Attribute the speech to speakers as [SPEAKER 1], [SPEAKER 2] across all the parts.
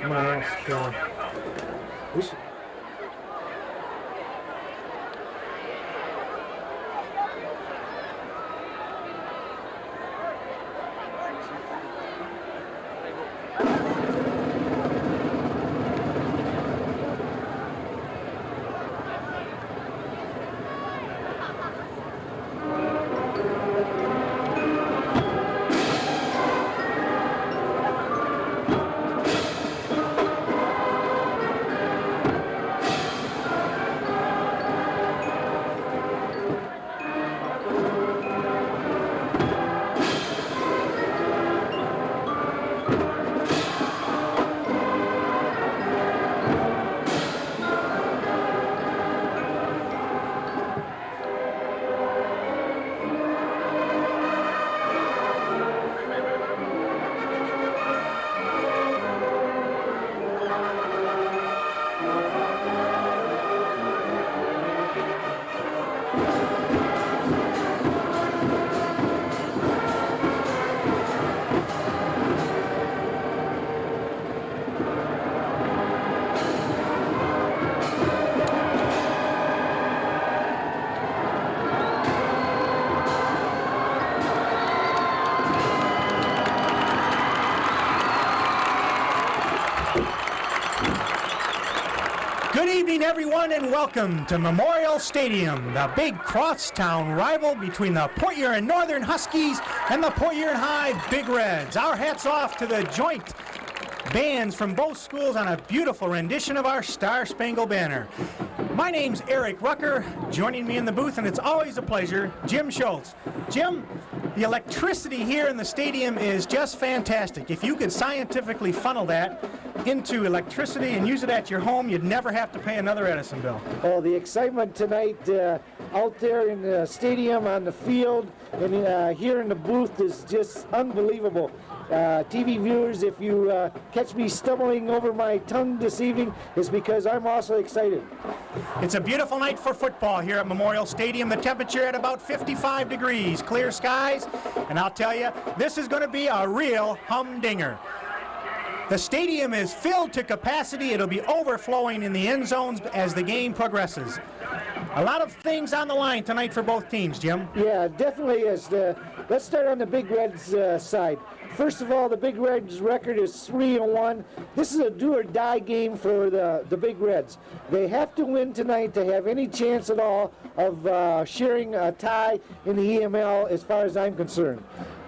[SPEAKER 1] I'm going to ask, we should... Good evening, everyone, and welcome to Memorial Stadium, the big crosstown rival between the Port Huron Northern Huskies and the Port Huron High Big Reds. Our hats off to the joint bands from both schools on a beautiful rendition of our Star Spangled Banner. My name's Eric Rucker. Joining me in the booth, and it's always a pleasure, Jim Schultz. Jim, the electricity here in the stadium is just fantastic. If you could scientifically funnel that into electricity and use it at your home, you'd never have to pay another Edison bill.
[SPEAKER 2] Oh, the excitement tonight out there in the stadium, on the field, and here in the booth is just unbelievable. TV viewers, if you catch me stumbling over my tongue this evening, it's because I'm also excited.
[SPEAKER 1] It's a beautiful night for football here at Memorial Stadium. The temperature at about 55 degrees, clear skies, and I'll tell you, this is going to be a real humdinger. The stadium is filled to capacity. It'll be overflowing in the end zones as the game progresses. A lot of things on the line tonight for both teams, Jim.
[SPEAKER 2] Yeah, definitely is. Let's start on the Big Reds side. First of all, the Big Reds record is 3-1. This is a do-or-die game for the Big Reds. They have to win tonight to have any chance at all of sharing a tie in the EML as far as I'm concerned.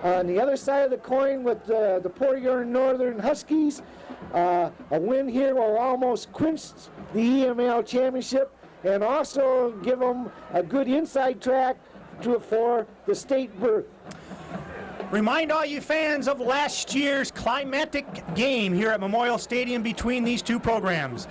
[SPEAKER 2] On the other side of the coin with the Port Huron Northern Huskies, a win here will almost clinch the EML championship and also give them a good inside track for the state berth.
[SPEAKER 1] Remind all you fans of last year's climatic game here at Memorial Stadium between these two programs.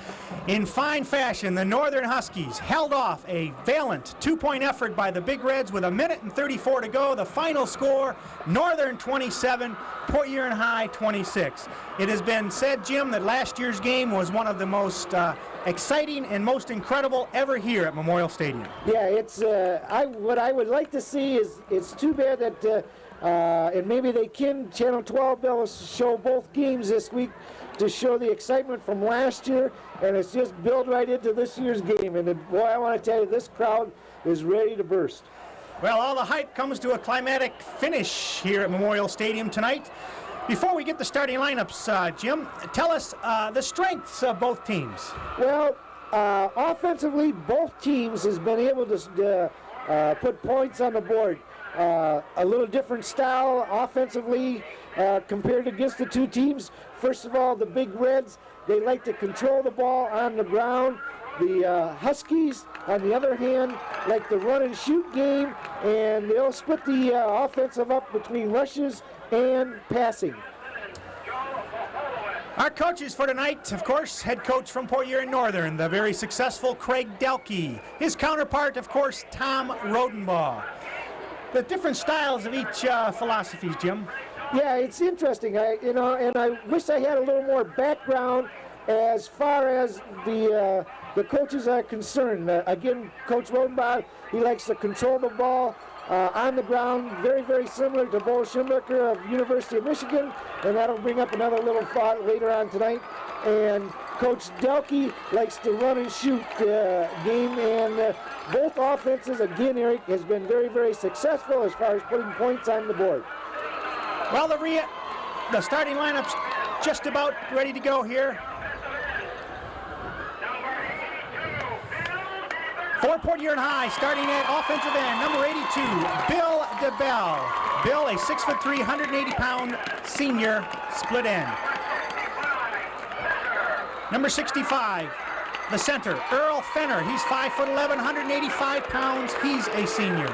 [SPEAKER 1] In fine fashion, the Northern Huskies held off a valiant two-point effort by the Big Reds with 1:34 to go. The final score, Northern 27, Port Huron High 26. It has been said, Jim, that last year's game was one of the most exciting and most incredible ever here at Memorial Stadium.
[SPEAKER 2] Yeah, it's what I would like to see is, it's too bad that and maybe they can, Channel 12 will show both games this week to show the excitement from last year, and it's just built right into this year's game. And boy, I want to tell you, this crowd is ready to burst.
[SPEAKER 1] Well, all the hype comes to a climatic finish here at Memorial Stadium tonight. Before we get the starting lineups, Jim, tell us the strengths of both teams.
[SPEAKER 2] Well, offensively, both teams has been able to put points on the board. A little different style offensively compared against the two teams. First of all, the Big Reds, they like to control the ball on the ground. The Huskies, on the other hand, like the run and shoot game, and they'll split the offensive up between rushes and passing.
[SPEAKER 1] Our coaches for tonight, of course, head coach from Port Huron Northern, the very successful Craig Delkey. His counterpart, of course, Tom Rodenbaugh. The different styles of each philosophies, Jim.
[SPEAKER 2] Yeah, it's interesting. And I wish I had a little more background as far as the coaches are concerned. Again, Coach Rodenbaugh, he likes to control the ball on the ground, very, very similar to Bo Schimbecker of University of Michigan, and that'll bring up another little thought later on tonight. And Coach Delkey likes to run and shoot game, and both offenses, again, Eric, has been very, very successful as far as putting points on the board.
[SPEAKER 1] Well, the starting lineup's just about ready to go here. For Port Huron High, starting at offensive end, number 82, Bill DeBell. Bill, a 6'3", 180-pound senior, split end. Number 65, the center, Earl Fenner. He's 5'11", 185 pounds. He's a senior.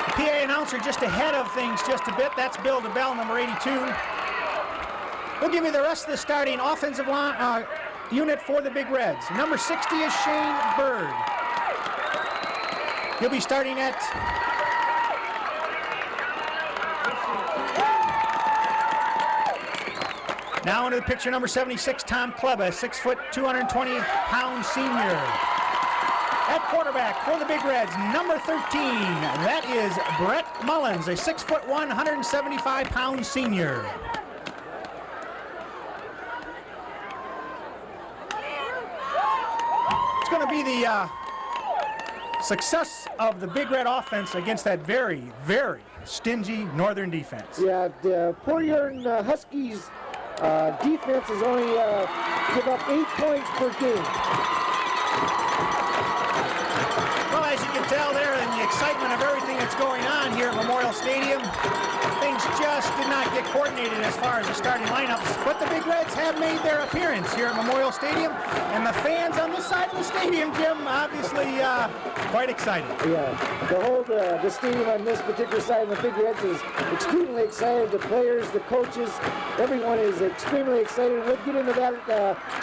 [SPEAKER 1] PA announcer just ahead of things just a bit. That's Bill DeBell, number 82. We'll give you the rest of the starting offensive line unit for the Big Reds. Number 60 is Shane Bird. He'll be starting at now into the picture, number 76, Tom Kleba, 6 foot, 220-pound senior. At quarterback for the Big Reds, number 13, that is Brett Mullins, a 6 foot 175-pound senior. It's going to be the success of the Big Red offense against that very, very stingy Northern defense.
[SPEAKER 2] Yeah, the Port Huron Huskies defense is only give up 8 points per game.
[SPEAKER 1] Well, as you can tell there in the excitement of everything that's going on here at Memorial Stadium, things just did not get coordinated as far as the starting lineups, but the Big Reds have made their appearance here at Memorial Stadium, and the fans on this side of the stadium, Jim, obviously quite excited.
[SPEAKER 2] Yeah, the stadium on this particular side of the Big Reds is extremely excited. The players, the coaches, everyone is extremely excited. We'll get into that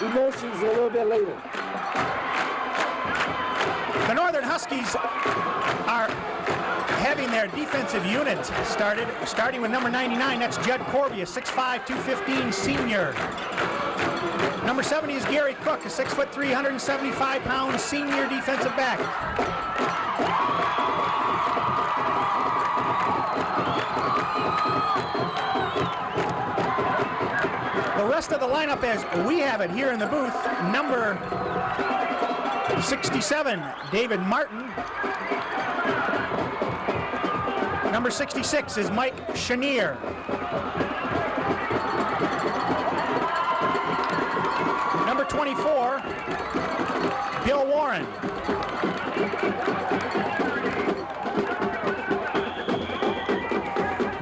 [SPEAKER 2] emotions a little bit later.
[SPEAKER 1] The Northern Huskies are having their defensive unit starting with number 99. That's Judd Corby, a 6'5", 215 senior. Number 70 is Gary Cook, a 6'3", 175-pound senior defensive back. The rest of the lineup as we have it here in the booth, number 67, David Martin. Number 66 is Mike Chenier. Number 24, Bill Warren.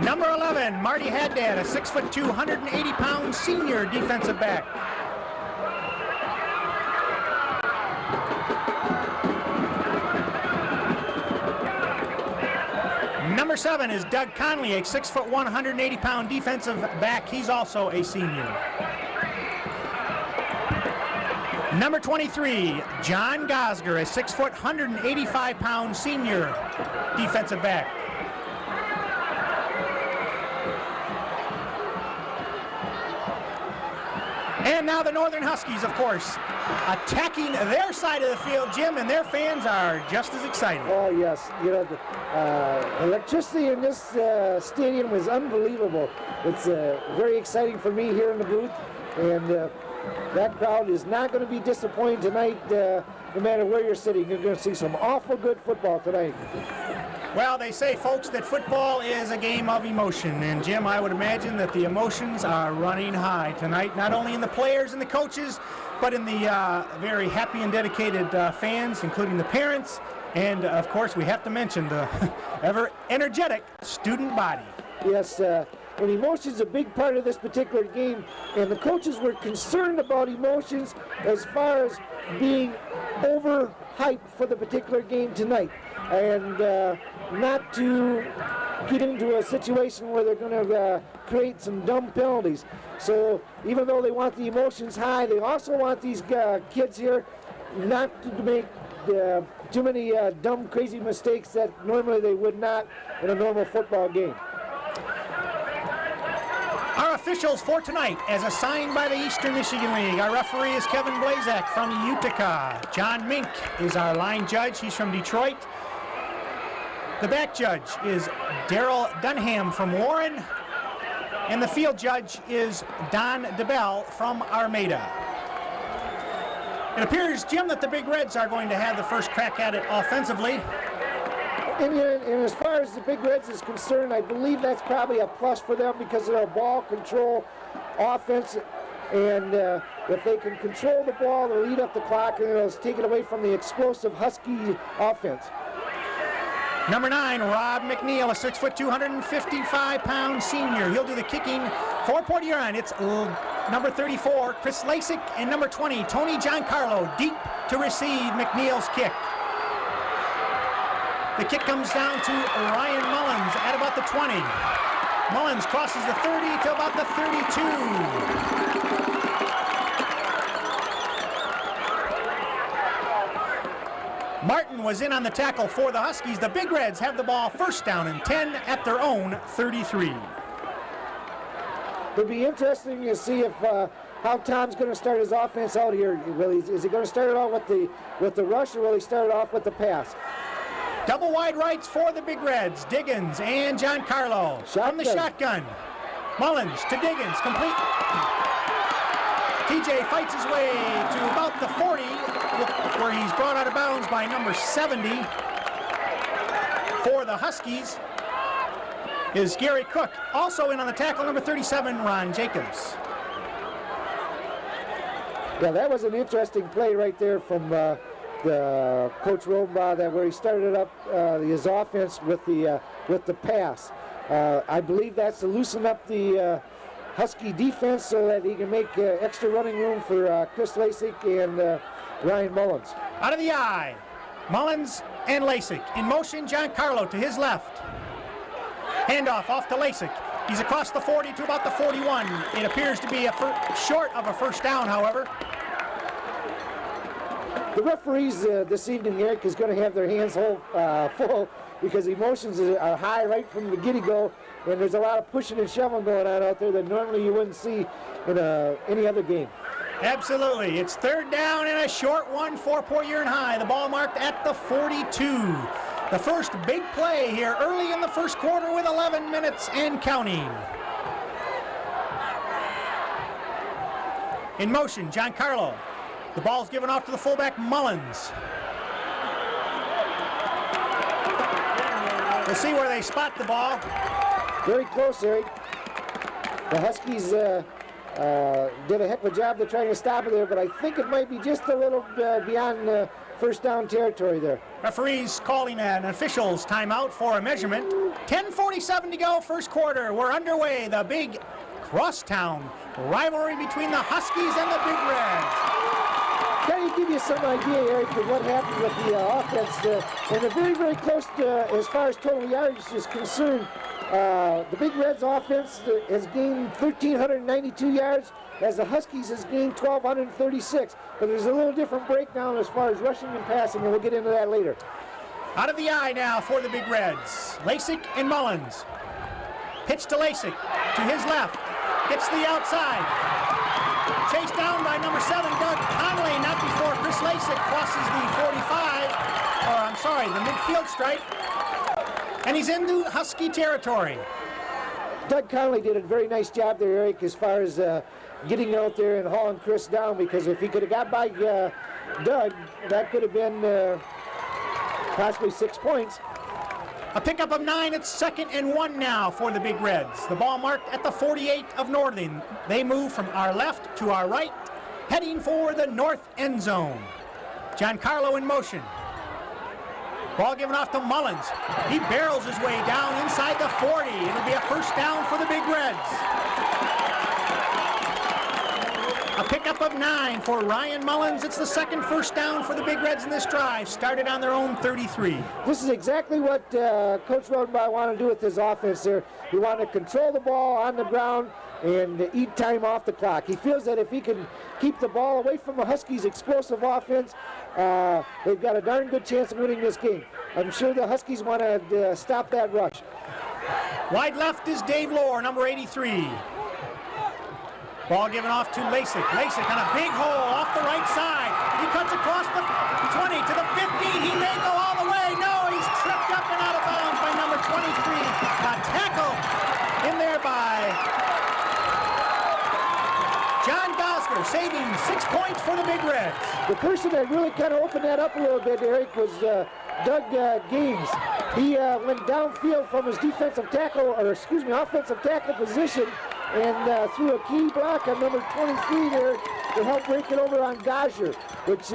[SPEAKER 1] Number 11, Marty Haddad, a 6'2", 180-pound senior defensive back. Number 7 is Doug Conley, a 6'1", 180-pound defensive back. He's also a senior. Number 23, John Gosger, a 6', 185-pound senior defensive back. And now the Northern Huskies, of course, attacking their side of the field, Jim, and their fans are just as excited.
[SPEAKER 2] Oh, yes. You know, the electricity in this stadium is unbelievable. It's very exciting for me here in the booth, and that crowd is not going to be disappointed tonight, no matter where you're sitting. You're going to see some awful good football tonight.
[SPEAKER 1] Well, they say, folks, that football is a game of emotion. And, Jim, I would imagine that the emotions are running high tonight, not only in the players and the coaches, but in the very happy and dedicated fans, including the parents. And, of course, we have to mention the ever energetic student body.
[SPEAKER 2] Yes, and emotion's a big part of this particular game. And the coaches were concerned about emotions as far as being overhyped for the particular game tonight. And not to get into a situation where they're going to create some dumb penalties. So even though they want the emotions high, they also want these kids here not to make too many dumb, crazy mistakes that normally they would not in a normal football game.
[SPEAKER 1] Our officials for tonight, as assigned by the Eastern Michigan League. Our referee is Kevin Blazak from Utica. John Mink is our line judge. He's from Detroit. The back judge is Daryl Dunham from Warren. And the field judge is Don DeBell from Armada. It appears, Jim, that the Big Reds are going to have the first crack at it offensively.
[SPEAKER 2] And as far as the Big Reds is concerned, I believe that's probably a plus for them because of their ball control offense. And if they can control the ball, they'll eat up the clock and it'll take it away from the explosive Husky offense.
[SPEAKER 1] Number 9, Rob McNeil, a 6', 255-pound senior. He'll do the kicking for Port Huron. It's number 34, Chris Lasik, and number 20, Tony Giancarlo, deep to receive McNeil's kick. The kick comes down to Ryan Mullins at about the 20. Mullins crosses the 30 to about the 32. Martin was in on the tackle for the Huskies. The Big Reds have the ball first down and 10 at their own 33.
[SPEAKER 2] It'll be interesting to see if how Tom's going to start his offense out here. Is he going to start it off with the rush, or will he start it off with the pass?
[SPEAKER 1] Double wide rights for the Big Reds. Diggins and Giancarlo from the shotgun. Mullins to Diggins, complete. TJ fights his way to about the 40, where he's brought out of bounds by number 70 for the Huskies is Gary Cook. Also in on the tackle, number 37, Ron Jacobs.
[SPEAKER 2] Yeah, that was an interesting play right there from the Coach Rodenbaugh, that where he started up his offense with the pass. I believe that's to loosen up the Husky defense so that he can make extra running room for Chris Lasik and Ryan Mullins.
[SPEAKER 1] Out of the eye, Mullins and Lasik. In motion, Giancarlo to his left. Handoff off to Lasik. He's across the 40 to about the 41. It appears to be short of a first down, however.
[SPEAKER 2] The referees this evening, Eric, is going to have their hands full because emotions are high right from the giddy-go, and there's a lot of pushing and shoving going on out there that normally you wouldn't see in any other game.
[SPEAKER 1] Absolutely. It's third down and a short one for Port Huron High. The ball marked at the 42. The first big play here early in the first quarter with 11 minutes and counting. In motion, Giancarlo. The ball's given off to the fullback, Mullins. We'll see where they spot the ball.
[SPEAKER 2] Very close, Eric. The Huskies did a heck of a job of trying to stop it there, but I think it might be just a little beyond first down territory there.
[SPEAKER 1] Referees calling an official's timeout for a measurement. 10:47 to go, first quarter. We're underway. The big crosstown rivalry between the Huskies and the Big Reds.
[SPEAKER 2] Can you give you some idea, Eric, of what happened with the offense? And they're very, very close to, as far as total yardage is concerned. The Big Reds offense has gained 1,392 yards, as the Huskies has gained 1,236. But there's a little different breakdown as far as rushing and passing, and we'll get into that later.
[SPEAKER 1] Out of the eye now for the Big Reds. Lasik and Mullins. Pitch to Lasik, to his left. Gets to the outside. Chased down by number 7, Doug Connolly, not before Chris Lasik crosses the 45, or I'm sorry, the midfield stripe. And he's into Husky territory.
[SPEAKER 2] Doug Connolly did a very nice job there, Eric, as far as getting out there and hauling Chris down, because if he could have got by Doug, that could have been possibly 6 points.
[SPEAKER 1] A pickup of 9. It's 2nd and 1 now for the Big Reds. The ball marked at the 48 of Northern. They move from our left to our right, heading for the north end zone. Giancarlo in motion. Ball given off to Mullins. He barrels his way down inside the 40. It'll be a first down for the Big Reds. A pickup of 9 for Ryan Mullins. It's the second first down for the Big Reds in this drive. Started on their own 33.
[SPEAKER 2] This is exactly what Coach Rodenbaugh wanted to do with his offense there. He wanted to control the ball on the ground and eat time off the clock. He feels that if he can keep the ball away from the Huskies' explosive offense, they've got a darn good chance of winning this game. I'm sure the Huskies want to stop that rush.
[SPEAKER 1] Wide left is Dave Lohr, number 83. Ball given off to Lasik. Lasik on a big hole off the right side. He cuts across the 20 to the 15. He may go all the way. No, he's tripped up and out of bounds by number 23. A tackle in there by John Gosler, saving 6 points for the Big Reds.
[SPEAKER 2] The person that really kind of opened that up a little bit, Eric, was Doug Gaines. He went downfield from his offensive tackle position and threw a key block on number 23 there to help break it over on Gosler, which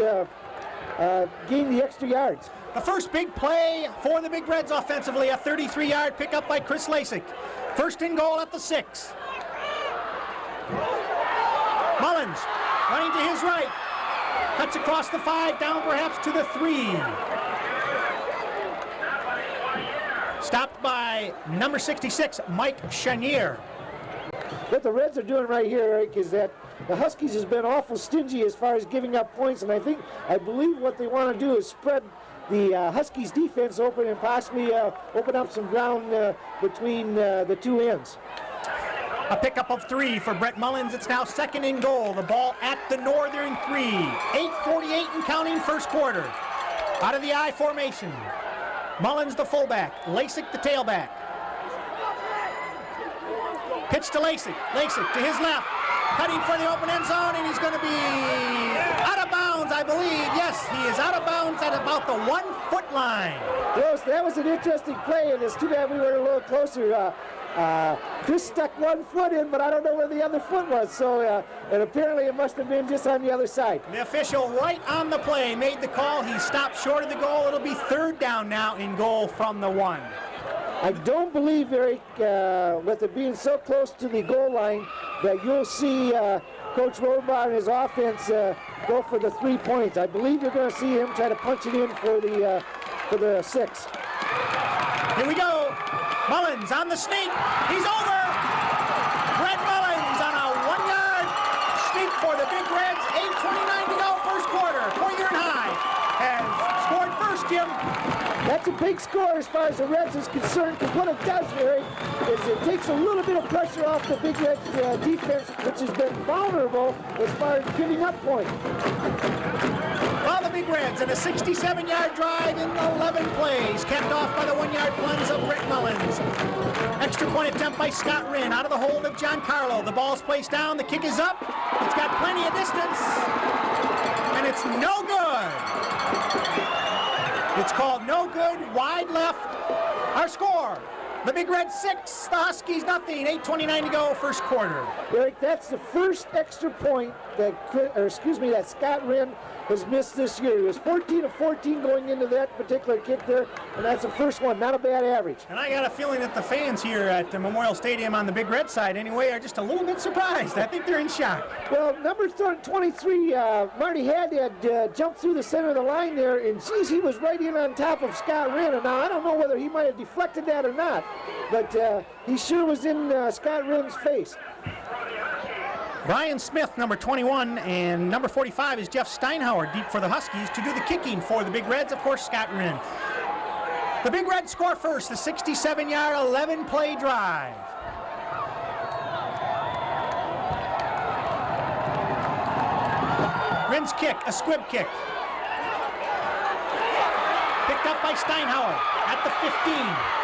[SPEAKER 2] gained the extra yards.
[SPEAKER 1] The first big play for the Big Reds offensively, a 33-yard pickup by Chris Lasik. First and goal at the 6. Mullins running to his right. Cuts across the 5, down perhaps to the 3. Stopped by number 66, Mike Chenier.
[SPEAKER 2] What the Reds are doing right here, Eric, is that the Huskies has been awful stingy as far as giving up points, and I believe what they want to do is spread the Huskies defense open and possibly open up some ground between the two ends.
[SPEAKER 1] A pickup of 3 for Brett Mullins. It's now second and goal. The ball at the Northern 3. 8:48 and counting first quarter. Out of the I formation. Mullins the fullback. Lasik the tailback. Pitch to Lasik. Lasik to his left. Cutting for the open end zone, and he's going to be out of bounds, I believe. Yes, he is out of bounds at about the 1-foot line.
[SPEAKER 2] That was an interesting play, and it's too bad we were a little closer. Chris stuck 1 foot in, but I don't know where the other foot was, so and apparently it must have been just on the other side.
[SPEAKER 1] The official right on the play made the call. He stopped short of the goal. It'll be third down now in goal from the 1.
[SPEAKER 2] I don't believe, Eric, with it being so close to the goal line, that you'll see Coach Rohrbaugh and his offense go for the 3 points. I believe you're going to see him try to punch it in for the 6.
[SPEAKER 1] Here we go. Mullins on the sneak. He's over. Brett Mullins on a 1-yard sneak for the Big Reds. 8:29 to go first quarter. Poyer and High has scored first, Jim.
[SPEAKER 2] That's a big score as far as the Reds is concerned, because what it does, Eric, is it takes a little bit of pressure off the Big Reds defense, which has been vulnerable as far as giving up points.
[SPEAKER 1] Well, the Big Reds in a 67-yard drive in 11 plays, capped off by the 1-yard plunge of Brett Mullins. Extra point attempt by Scott Wren out of the hold of John Carlo. The ball's placed down, the kick is up. It's got plenty of distance, and it's no good. It's called no good, wide left. Our score, the Big Reds 6, the Huskies nothing. 8:29 to go, first quarter.
[SPEAKER 2] Eric, that's the first extra point that Scott Wren has missed this year. He was 14 of 14 going into that particular kick there, and that's the first one. Not a bad average.
[SPEAKER 1] And I got a feeling that the fans here at the Memorial Stadium on the Big Red side anyway are just a little bit surprised. I think they're in shock.
[SPEAKER 2] Well, number 23, Marty had jumped through the center of the line there, and geez, he was right in on top of Scott Wren. And now I don't know whether he might have deflected that or not, but he sure was in Scott Wren's face.
[SPEAKER 1] Brian Smith, number 21, and number 45 is Jeff Steinhauer, deep for the Huskies, to do the kicking for the Big Reds. Of course, Scott Wren. The Big Reds score first, the 67-yard, 11-play drive. Wren's kick, a squib kick. Picked up by Steinhauer at the 15.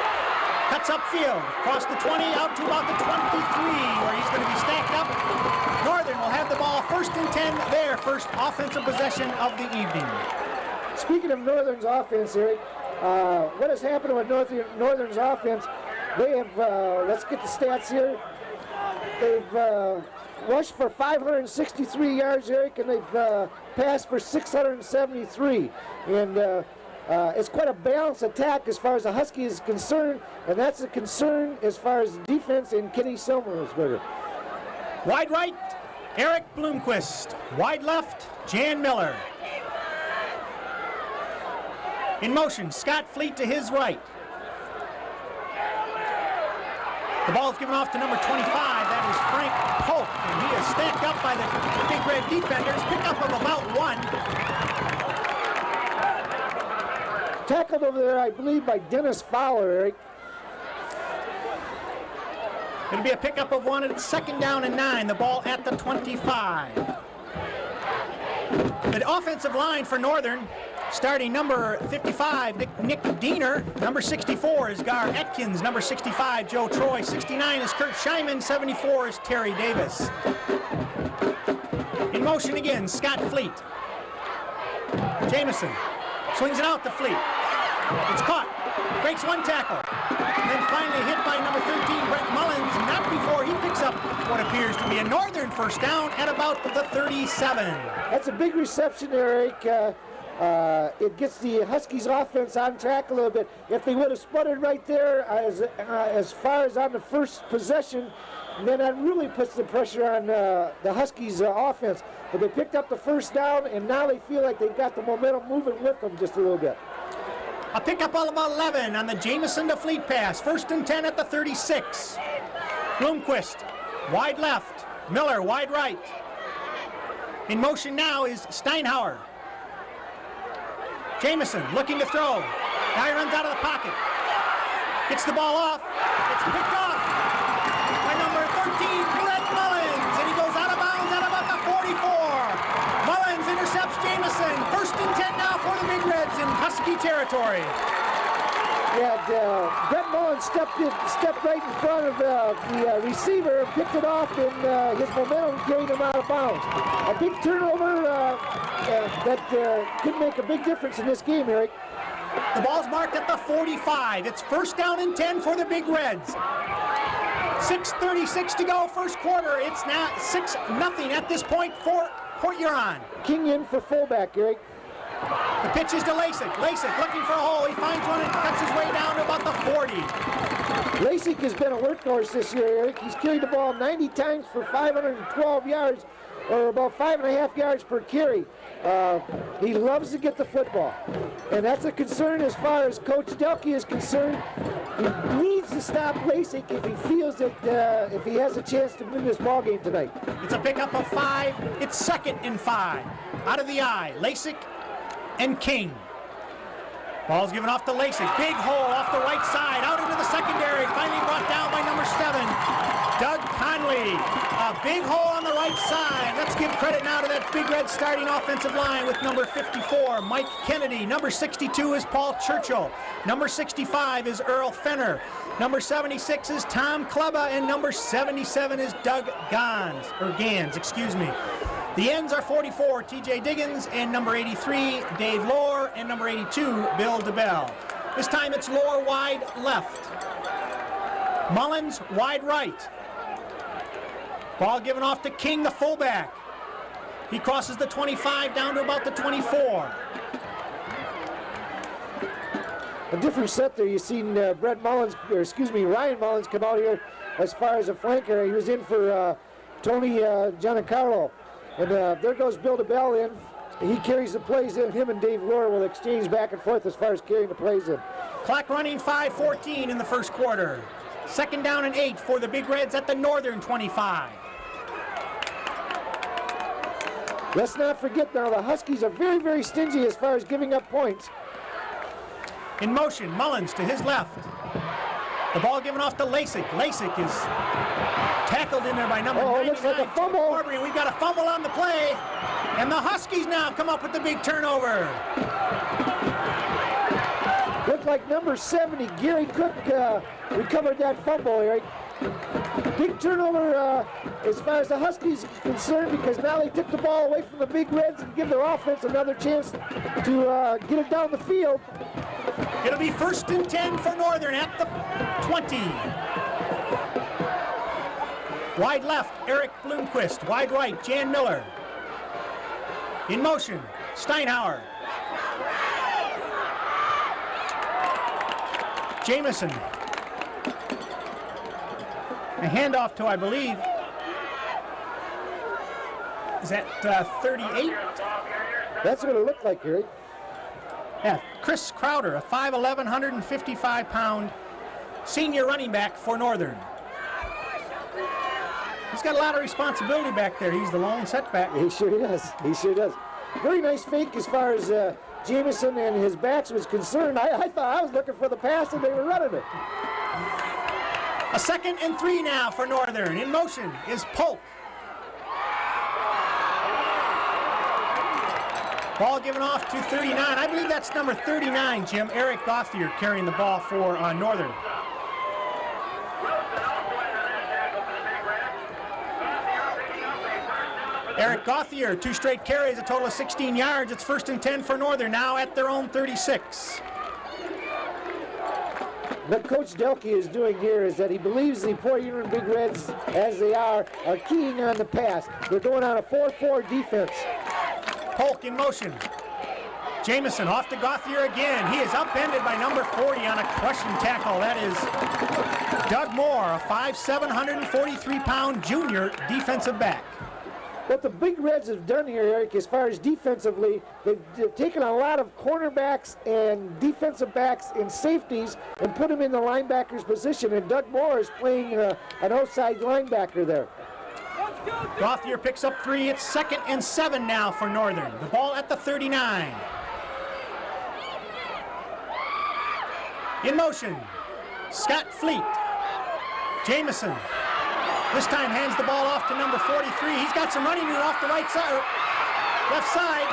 [SPEAKER 1] Cuts upfield, across the 20, out to about the 23, where he's going to be stacked up. Northern will have the ball first and 10, their first offensive possession of the evening.
[SPEAKER 2] Speaking of Northern's offense, Eric, what has happened with Northern's offense? They have, let's get the stats here. They've rushed for 563 yards, Eric, and they've passed for 673. And it's quite a balanced attack as far as the Husky is concerned, and that's a concern as far as defense in Kenny Silversberger.
[SPEAKER 1] Wide right, Eric Bloomquist. Wide left, Jan Miller. In motion, Scott Fleet to his right. The ball is given off to number 25. That is Frank Polk, and he is stacked up by the Big Red defenders. Pickup of about 1.
[SPEAKER 2] Tackled over there, I believe, by Dennis Fowler, Eric.
[SPEAKER 1] It'll be a pickup of 1 at 2nd down and 9. The ball at the 25. The offensive line for Northern, starting number 55, Nick Diener. Number 64 is Gar Atkins. Number 65, Joe Troy. 69 is Kurt Scheinman. 74 is Terry Davis. In motion again, Scott Fleet. Jamison swings it out to Fleet. It's caught. Breaks one tackle. And then finally hit by number 13, Brett Mullins. Not before he picks up what appears to be a Northern first down at about the 37.
[SPEAKER 2] That's a big reception, Eric. It gets the Huskies offense on track a little bit. If they would have sputtered right there as far as on the first possession, then that really puts the pressure on the Huskies offense. But they picked up the first down, and now they feel like they've got the momentum moving with them just a little bit.
[SPEAKER 1] A pickup all about 11 on the Jamison to Fleet pass. 1st and 10 at the 36. Bloomquist, wide left. Miller, wide right. In motion now is Steinhauer. Jamison looking to throw. Now he runs out of the pocket. Gets the ball off. It's picked off by number 13, Brett Mullins. And he goes out of bounds at about the 44. Mullins intercepts Jamison. 1st and 10 now for the Big Reds in Husky territory.
[SPEAKER 2] Yeah, Brett Mullins stepped right in front of the receiver, picked it off, and his momentum carried him out of bounds. A big turnover that could make a big difference in this game, Eric.
[SPEAKER 1] The ball's marked at the 45. It's 1st down and 10 for the Big Reds. 6:36 to go, first quarter. It's now 6-0 at this point for Port Huron.
[SPEAKER 2] King in for fullback, Eric.
[SPEAKER 1] The pitch is to Lasik. Lasik looking for a hole. He finds one and cuts his way down to about the 40.
[SPEAKER 2] Lasik has been a workhorse this year, Eric. He's carried the ball 90 times for 512 yards, or about 5.5 yards per carry. He loves to get the football, and that's a concern as far as Coach Delkey is concerned. He needs to stop Lasik if he feels that if he has a chance to win this ball game tonight.
[SPEAKER 1] It's a pickup of 5. It's 2nd and 5. Out of the eye, Lasik and King. Ball's given off to Lasik. Big hole off the right side, out into the secondary. Finally brought down by number 7, Doug Conley. A big hole on the right side. Let's give credit now to that Big Red starting offensive line with number 54, Mike Kennedy. Number 62 is Paul Churchill. Number 65 is Earl Fenner. Number 76 is Tom Kleba, and number 77 is Doug Gans. The ends are 44, TJ Diggins, and number 83, Dave Lohr, and number 82, Bill DeBell. This time it's Lohr wide left. Mullins wide right. Ball given off to King, the fullback. He crosses the 25 down to about the 24.
[SPEAKER 2] A different set there. You've seen Ryan Mullins come out here as far as a flanker. He was in for Tony Giancarlo. And there goes Bill DeBell in. He carries the plays in. Him and Dave Lohr will exchange back and forth as far as carrying the plays in.
[SPEAKER 1] Clock running 5:14 in the first quarter. 2nd down and 8 for the Big Reds at the Northern 25.
[SPEAKER 2] Let's not forget now, the Huskies are very, very stingy as far as giving up points.
[SPEAKER 1] In motion, Mullins to his left. The ball given off to Lasik. Lasik is tackled in there by number 99.
[SPEAKER 2] Looks like a fumble.
[SPEAKER 1] And we've got a fumble on the play. And the Huskies now come up with the big turnover.
[SPEAKER 2] Looked like number 70, Gary Cook, recovered that fumble, Eric. Big turnover as far as the Huskies are concerned, because now they took the ball away from the Big Reds and give their offense another chance to get it down the field.
[SPEAKER 1] It'll be 1st and 10 for Northern at the 20. Wide left, Eric Bloomquist. Wide right, Jan Miller. In motion, Steinhauer. Jamison. A handoff to, I believe, is that 38?
[SPEAKER 2] That's what it looked like, Gary.
[SPEAKER 1] Yeah, Chris Crowder, a 5'11", 155-pound senior running back for Northern. He's got a lot of responsibility back there. He's the lone setback.
[SPEAKER 2] He sure does. He sure does. Very nice fake as far as Jamison and his backs was concerned. I thought I was looking for the pass and they were running it.
[SPEAKER 1] A 2nd and 3 now for Northern. In motion is Polk. Ball given off to 39. I believe that's number 39, Jim. Eric Gauthier carrying the ball for Northern. Eric Gauthier, 2 straight carries, a total of 16 yards. It's 1st and 10 for Northern, now at their own 36.
[SPEAKER 2] What Coach Delkey is doing here is that he believes the Port Huron Big Reds, as they are keying on the pass. They're going on a 4-4 defense.
[SPEAKER 1] Polk in motion. Jamison off to Gauthier again. He is upended by number 40 on a crushing tackle. That is Doug Moore, a 5'7", 143-pound junior defensive back.
[SPEAKER 2] What the Big Reds have done here, Eric, as far as defensively, they've taken a lot of cornerbacks and defensive backs and safeties and put them in the linebacker's position, and Doug Moore is playing an outside linebacker there.
[SPEAKER 1] Gauthier picks up 3. It's 2nd and 7 now for Northern. The ball at the 39. In motion, Scott Fleet. Jamison. This time hands the ball off to number 43. He's got some running room off the right side, left side.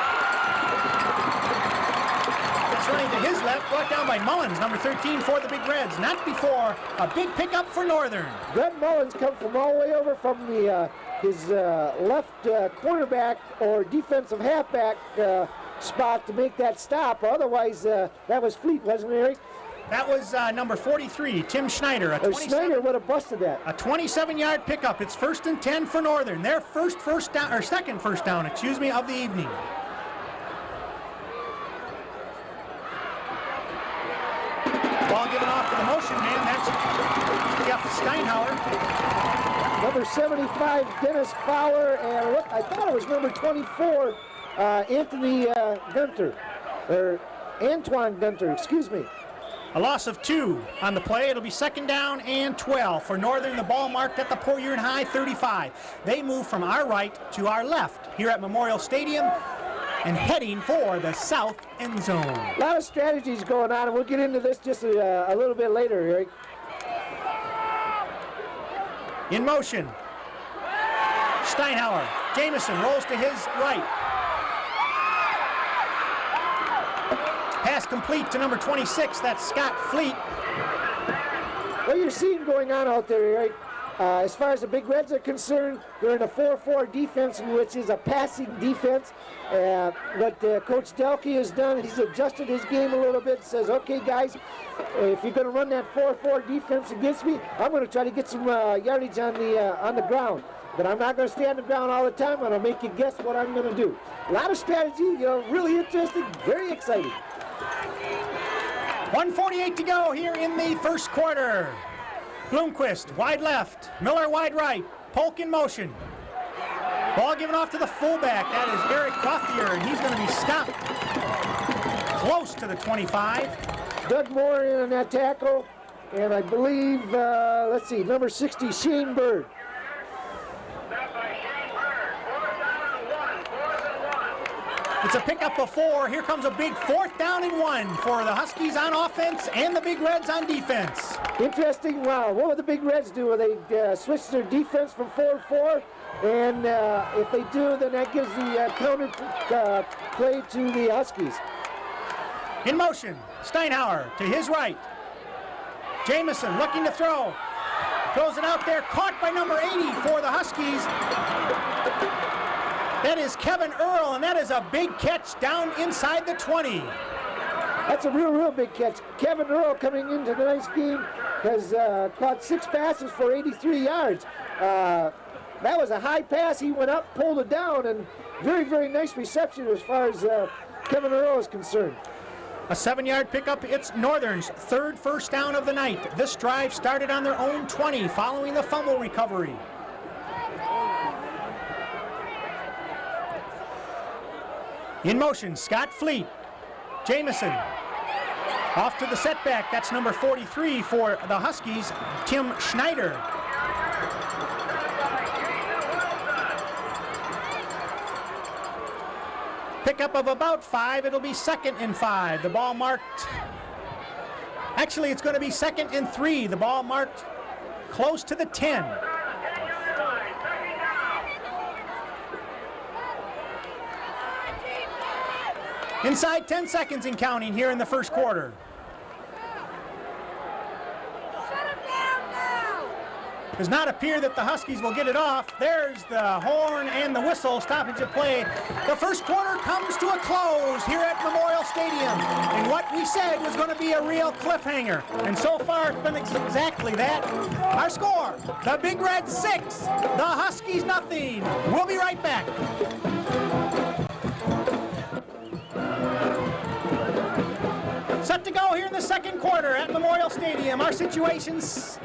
[SPEAKER 1] That's running to his left, brought down by Mullins, number 13 for the Big Reds. Not before a big pickup for Northern.
[SPEAKER 2] Brett Mullins come from all the way over from the his left cornerback or defensive halfback spot to make that stop. Otherwise, that was Fleet, wasn't it, Eric?
[SPEAKER 1] That was number 43, Tim Schneider.
[SPEAKER 2] Schneider would have busted that.
[SPEAKER 1] A 27-yard pickup. It's 1st and 10 for Northern. Their second first down, of the evening. Ball given off to the motion man. That's Jeff Steinhauer.
[SPEAKER 2] Number 75, Dennis Fowler, and what I thought it was number 24, Anthony Gunter, or Antoine Gunter, excuse me.
[SPEAKER 1] A loss of 2 on the play. It'll be 2nd down and 12 for Northern. The ball marked at the Port Huron High 35. They move from our right to our left here at Memorial Stadium and heading for the south end zone.
[SPEAKER 2] A lot of strategies going on, and we'll get into this just a little bit later, Eric.
[SPEAKER 1] In motion, Steinhauer. Jamison rolls to his right. Pass complete to number 26. That's Scott Fleet.
[SPEAKER 2] What you're seeing going on out there, Eric, as far as the Big Reds are concerned, they're in a 4-4 defense, which is a passing defense. What Coach Delkey has done, he's adjusted his game a little bit, says, okay, guys, if you're going to run that 4-4 defense against me, I'm going to try to get some yardage on the ground. But I'm not going to stay on the ground all the time. I'm going to make you guess what I'm going to do. A lot of strategy, really interesting, very exciting.
[SPEAKER 1] 1:48 to go here in the first quarter. Bloomquist, wide left. Miller, wide right. Polk in motion. Ball given off to the fullback. That is Eric Gauthier, and he's going to be stopped close to the 25.
[SPEAKER 2] Doug Moore in on that tackle. And I believe, number 60, Shane Bird.
[SPEAKER 1] It's a pickup of 4. Here comes a big 4th down and 1 for the Huskies on offense and the Big Reds on defense.
[SPEAKER 2] Interesting. Wow. What would the Big Reds do? They switch their defense from 4-4, and if they do, then that gives the counter play to the Huskies.
[SPEAKER 1] In motion, Steinhauer to his right. Jamison looking to throw. Throws it out there, caught by number 80 for the Huskies. That is Kevin Earl, and that is a big catch down inside the 20.
[SPEAKER 2] That's a real big catch. Kevin Earl coming into tonight's game has caught 6 passes for 83 yards. That was a high pass. He went up, pulled it down, and very nice reception as far as Kevin Earl is concerned.
[SPEAKER 1] A 7-yard pickup. It's Northern's 3rd first down of the night. This drive started on their own 20 following the fumble recovery. In motion, Scott Fleet. Jamison off to the setback. That's number 43 for the Huskies, Tim Schneider. Pickup of about 5. It'll be 2nd and 5. The ball marked. Actually, it's going to be 2nd and 3. The ball marked close to the 10. Inside 10 seconds and counting here in the first quarter. Does not appear that the Huskies will get it off. There's the horn and the whistle, stoppage of play. The first quarter comes to a close here at Memorial Stadium. And what we said was going to be a real cliffhanger. And so far it's been exactly that. Our score, the Big Reds 6, the Huskies nothing. We'll be right back. Set to go here in the second quarter at Memorial Stadium. Our situation's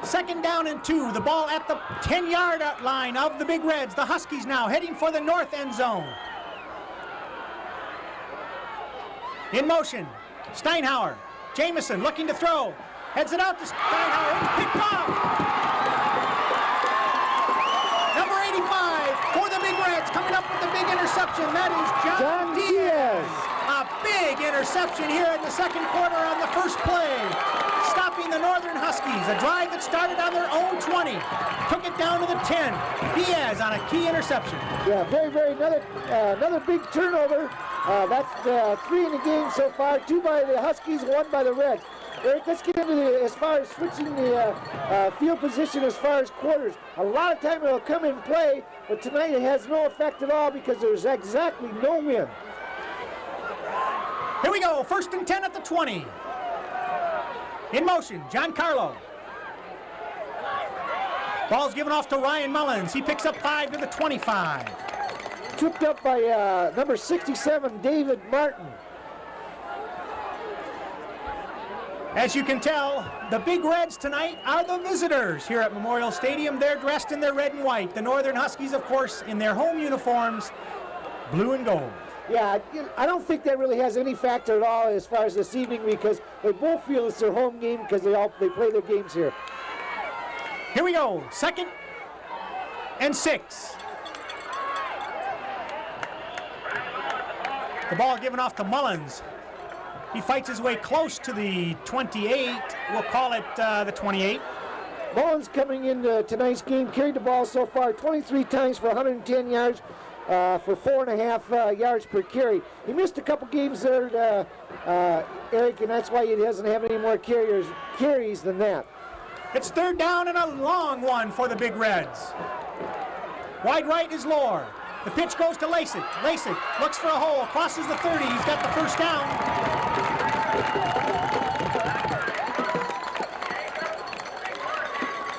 [SPEAKER 1] second down and 2. The ball at the 10-yard line of the Big Reds. The Huskies now heading for the north end zone. In motion, Steinhauer. Jamison looking to throw. Heads it out to Steinhauer. It's picked off. Number 85 for the Big Reds, coming up with the big interception. That is John Diaz. A big interception here in the second quarter on the first play. Stopping the Northern Huskies. A drive that started on their own 20. Took it down to the 10. Diaz on a key interception.
[SPEAKER 2] Yeah, another big turnover. That's 3 in the game so far. 2 by the Huskies, 1 by the Reds. Eric, let's get into as far as switching the field position as far as quarters. A lot of time it'll come in play, but tonight it has no effect at all because there's exactly no wind.
[SPEAKER 1] Here we go, 1st and 10 at the 20. In motion, Giancarlo. Ball's given off to Ryan Mullins. He picks up 5 to the 25.
[SPEAKER 2] Tripped up by number 67, David Martin.
[SPEAKER 1] As you can tell, the Big Reds tonight are the visitors here at Memorial Stadium. They're dressed in their red and white. The Northern Huskies, of course, in their home uniforms, blue and gold.
[SPEAKER 2] Yeah, I don't think that really has any factor at all as far as this evening because they both feel it's their home game because they play their games here.
[SPEAKER 1] Here we go, 2nd and 6. The ball given off to Mullins. He fights his way close to the 28. We'll call it the 28.
[SPEAKER 2] Mullins coming into tonight's game, carried the ball so far 23 times for 110 yards. For 4.5 yards per carry. He missed a couple games there, Eric, and that's why he doesn't have any more carries than that.
[SPEAKER 1] It's 3rd down and a long one for the Big Reds. Wide right is Lohr. The pitch goes to Lasik. Lasik looks for a hole, crosses the 30. He's got the first down.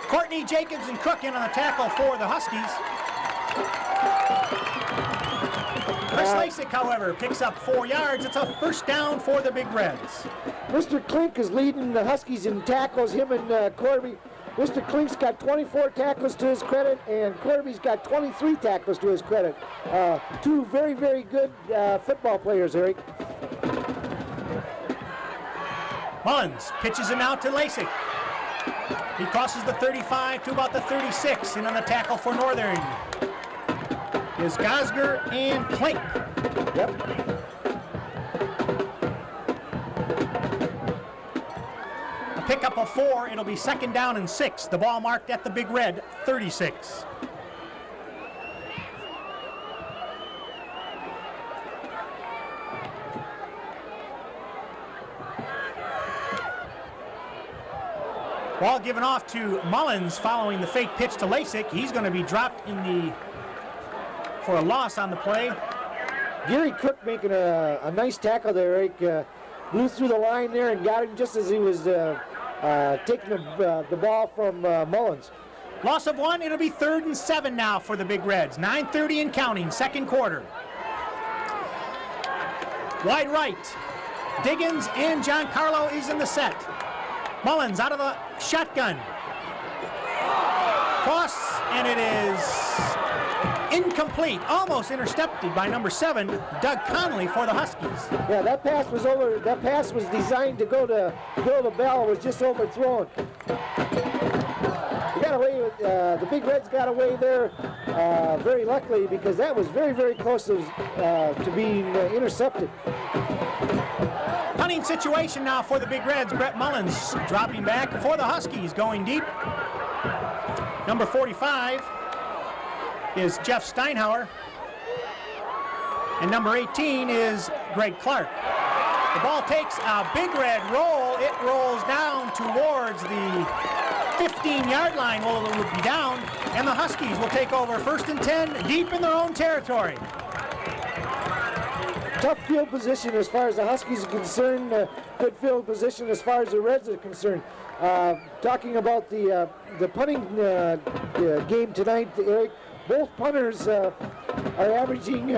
[SPEAKER 1] Courtney, Jacobs, and Cook in on the tackle for the Huskies. Chris Lasik, however, picks up 4 yards. It's a first down for the Big Reds.
[SPEAKER 2] Mr. Klink is leading the Huskies in tackles, him and Corby. Mr. Klink's got 24 tackles to his credit, and Corby's got 23 tackles to his credit. 2 very, very good football players, Eric.
[SPEAKER 1] Mullins pitches him out to Lasik. He crosses the 35 to about the 36, and on the tackle for Northern is Gosger and Klink.
[SPEAKER 2] Yep.
[SPEAKER 1] A pickup of 4. It'll be 2nd down and 6. The ball marked at the Big Red 36. Ball given off to Mullins following the fake pitch to Lasik. He's going to be dropped for a loss on the play.
[SPEAKER 2] Gary Cook making a nice tackle there, Eric. Blew through the line there and got him just as he was taking the ball from Mullins.
[SPEAKER 1] Loss of 1, it'll be 3rd and 7 now for the Big Reds. 9:30 and counting, second quarter. Wide right, Diggins and Giancarlo is in the set. Mullins out of the shotgun. Cross, and it is incomplete, almost intercepted by number 7, Doug Conley for the Huskies.
[SPEAKER 2] Yeah, that pass was over. That pass was designed to go to Bill Bell. Was just overthrown. He got away with the Big Reds got away there very luckily because that was very, very close to being intercepted.
[SPEAKER 1] Punting situation now for the Big Reds. Brett Mullins dropping back for the Huskies, going deep. Number 45 is Jeff Steinhauer. And number 18 is Greg Clark. The ball takes a big red roll. It rolls down towards the 15-yard line. Well, it would be down, and the Huskies will take over 1st and 10 deep in their own territory.
[SPEAKER 2] Tough field position as far as the Huskies are concerned. Good field position as far as the Reds are concerned. Talking about the punting game tonight, Eric, both punters are averaging,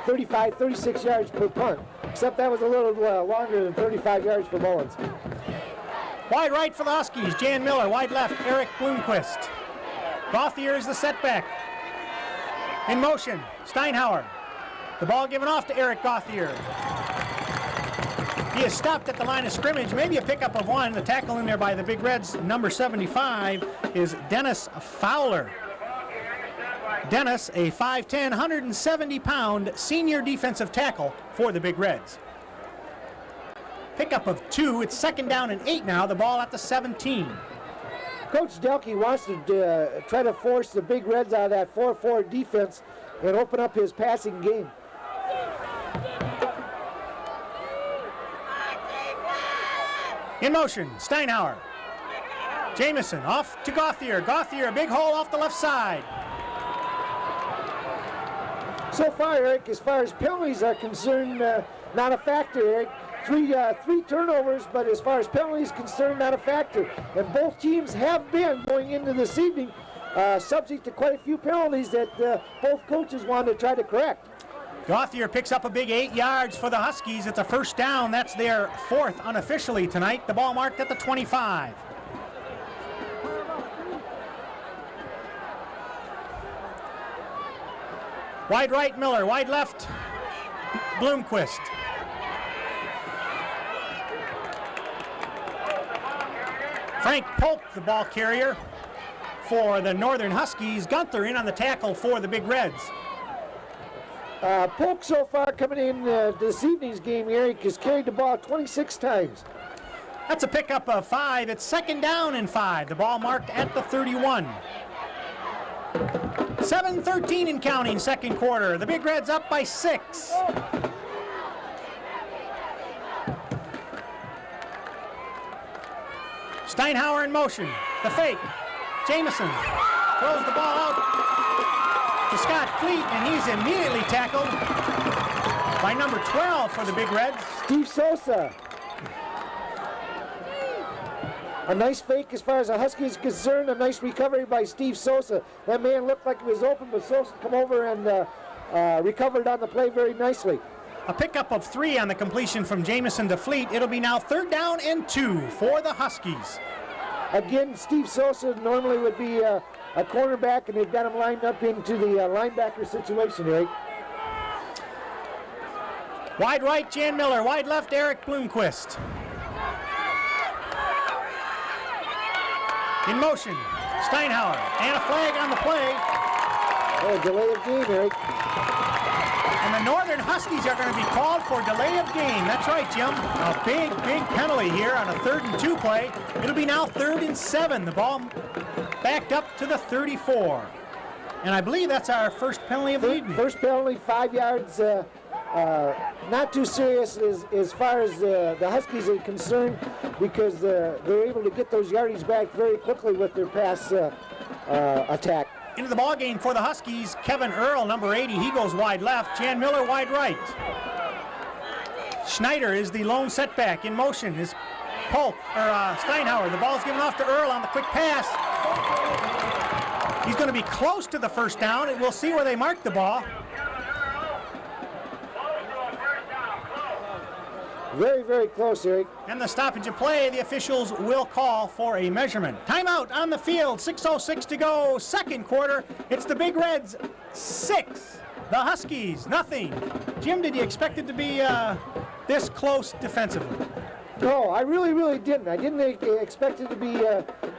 [SPEAKER 2] 35, 36 yards per punt, except that was a little longer than 35 yards for Mullins.
[SPEAKER 1] Wide right for the Huskies, Jan Miller. Wide left, Eric Bloomquist. Gauthier is the setback. In motion, Steinhauer. The ball given off to Eric Gauthier. He is stopped at the line of scrimmage, maybe a pickup of one. The tackle in there by the Big Reds, number 75, is Dennis Fowler. Dennis, a 5'10", 170-pound senior defensive tackle for the Big Reds. Pickup of 2. It's 2nd down and 8 now. The ball at the 17.
[SPEAKER 2] Coach Delkey wants to try to force the Big Reds out of that 4-4 defense and open up his passing game.
[SPEAKER 1] In motion, Steinhauer. Jamison off to Gauthier. Gauthier, a big hole off the left side.
[SPEAKER 2] So far, Eric, as far as penalties are concerned, not a factor, Eric. Three turnovers, but as far as penalties concerned, not a factor. And both teams have been, going into this evening, subject to quite a few penalties that both coaches want to try to correct.
[SPEAKER 1] Gauthier picks up a big 8 yards for the Huskies. It's a 1st down. That's their 4th unofficially tonight. The ball marked at the 25. Wide right, Miller. Wide left, Bloomquist. Frank Polk, the ball carrier for the Northern Huskies. Gunther in on the tackle for the Big Reds.
[SPEAKER 2] Polk so far coming in this evening's game, Eric, has carried the ball 26 times.
[SPEAKER 1] That's a pickup of 5. It's 2nd down and 5. The ball marked at the 31. 7:13 and counting, 2nd quarter. The Big Reds up by 6. Steinhauer in motion. The fake. Jamison throws the ball out to Scott Fleet, and he's immediately tackled by number 12 for the Big Reds.
[SPEAKER 2] Steve Sosa. A nice fake as far as the Huskies is concerned. A nice recovery by Steve Sosa. That man looked like he was open, but Sosa come over and recovered on the play very nicely.
[SPEAKER 1] A pickup of 3 on the completion from Jamison to Fleet. It'll be now 3rd down and 2 for the Huskies.
[SPEAKER 2] Again, Steve Sosa normally would be a cornerback, and they've got him lined up into the linebacker situation, Eric.
[SPEAKER 1] Wide right, Jan Miller. Wide left, Eric Bloomquist. In motion, Steinhauer. And a flag on the play.
[SPEAKER 2] Oh, delay of game, Eric.
[SPEAKER 1] And the Northern Huskies are going to be called for delay of game. That's right, Jim. A big, big penalty here on a 3rd and 2 play. It'll be now 3rd and 7. The ball backed up to the 34. And I believe that's our first penalty of the evening.
[SPEAKER 2] First penalty, 5 yards. Not too serious as far as the Huskies are concerned, because they're able to get those yardage back very quickly with their pass attack.
[SPEAKER 1] Into the ball game for the Huskies, Kevin Earl, number 80. He goes wide left. Jan Miller wide right. Schneider is the lone setback. In motion is Steinhauer. The ball's given off to Earl on the quick pass. He's going to be close to the 1st down, and we'll see where they mark the ball.
[SPEAKER 2] Very, very close, Eric.
[SPEAKER 1] And the stoppage of play, the officials will call for a measurement. Timeout on the field, 6:06 to go, 2nd quarter. It's the Big Reds 6, the Huskies nothing. Jim, did you expect it to be this close defensively?
[SPEAKER 2] No, I really, really didn't. I didn't expect it to be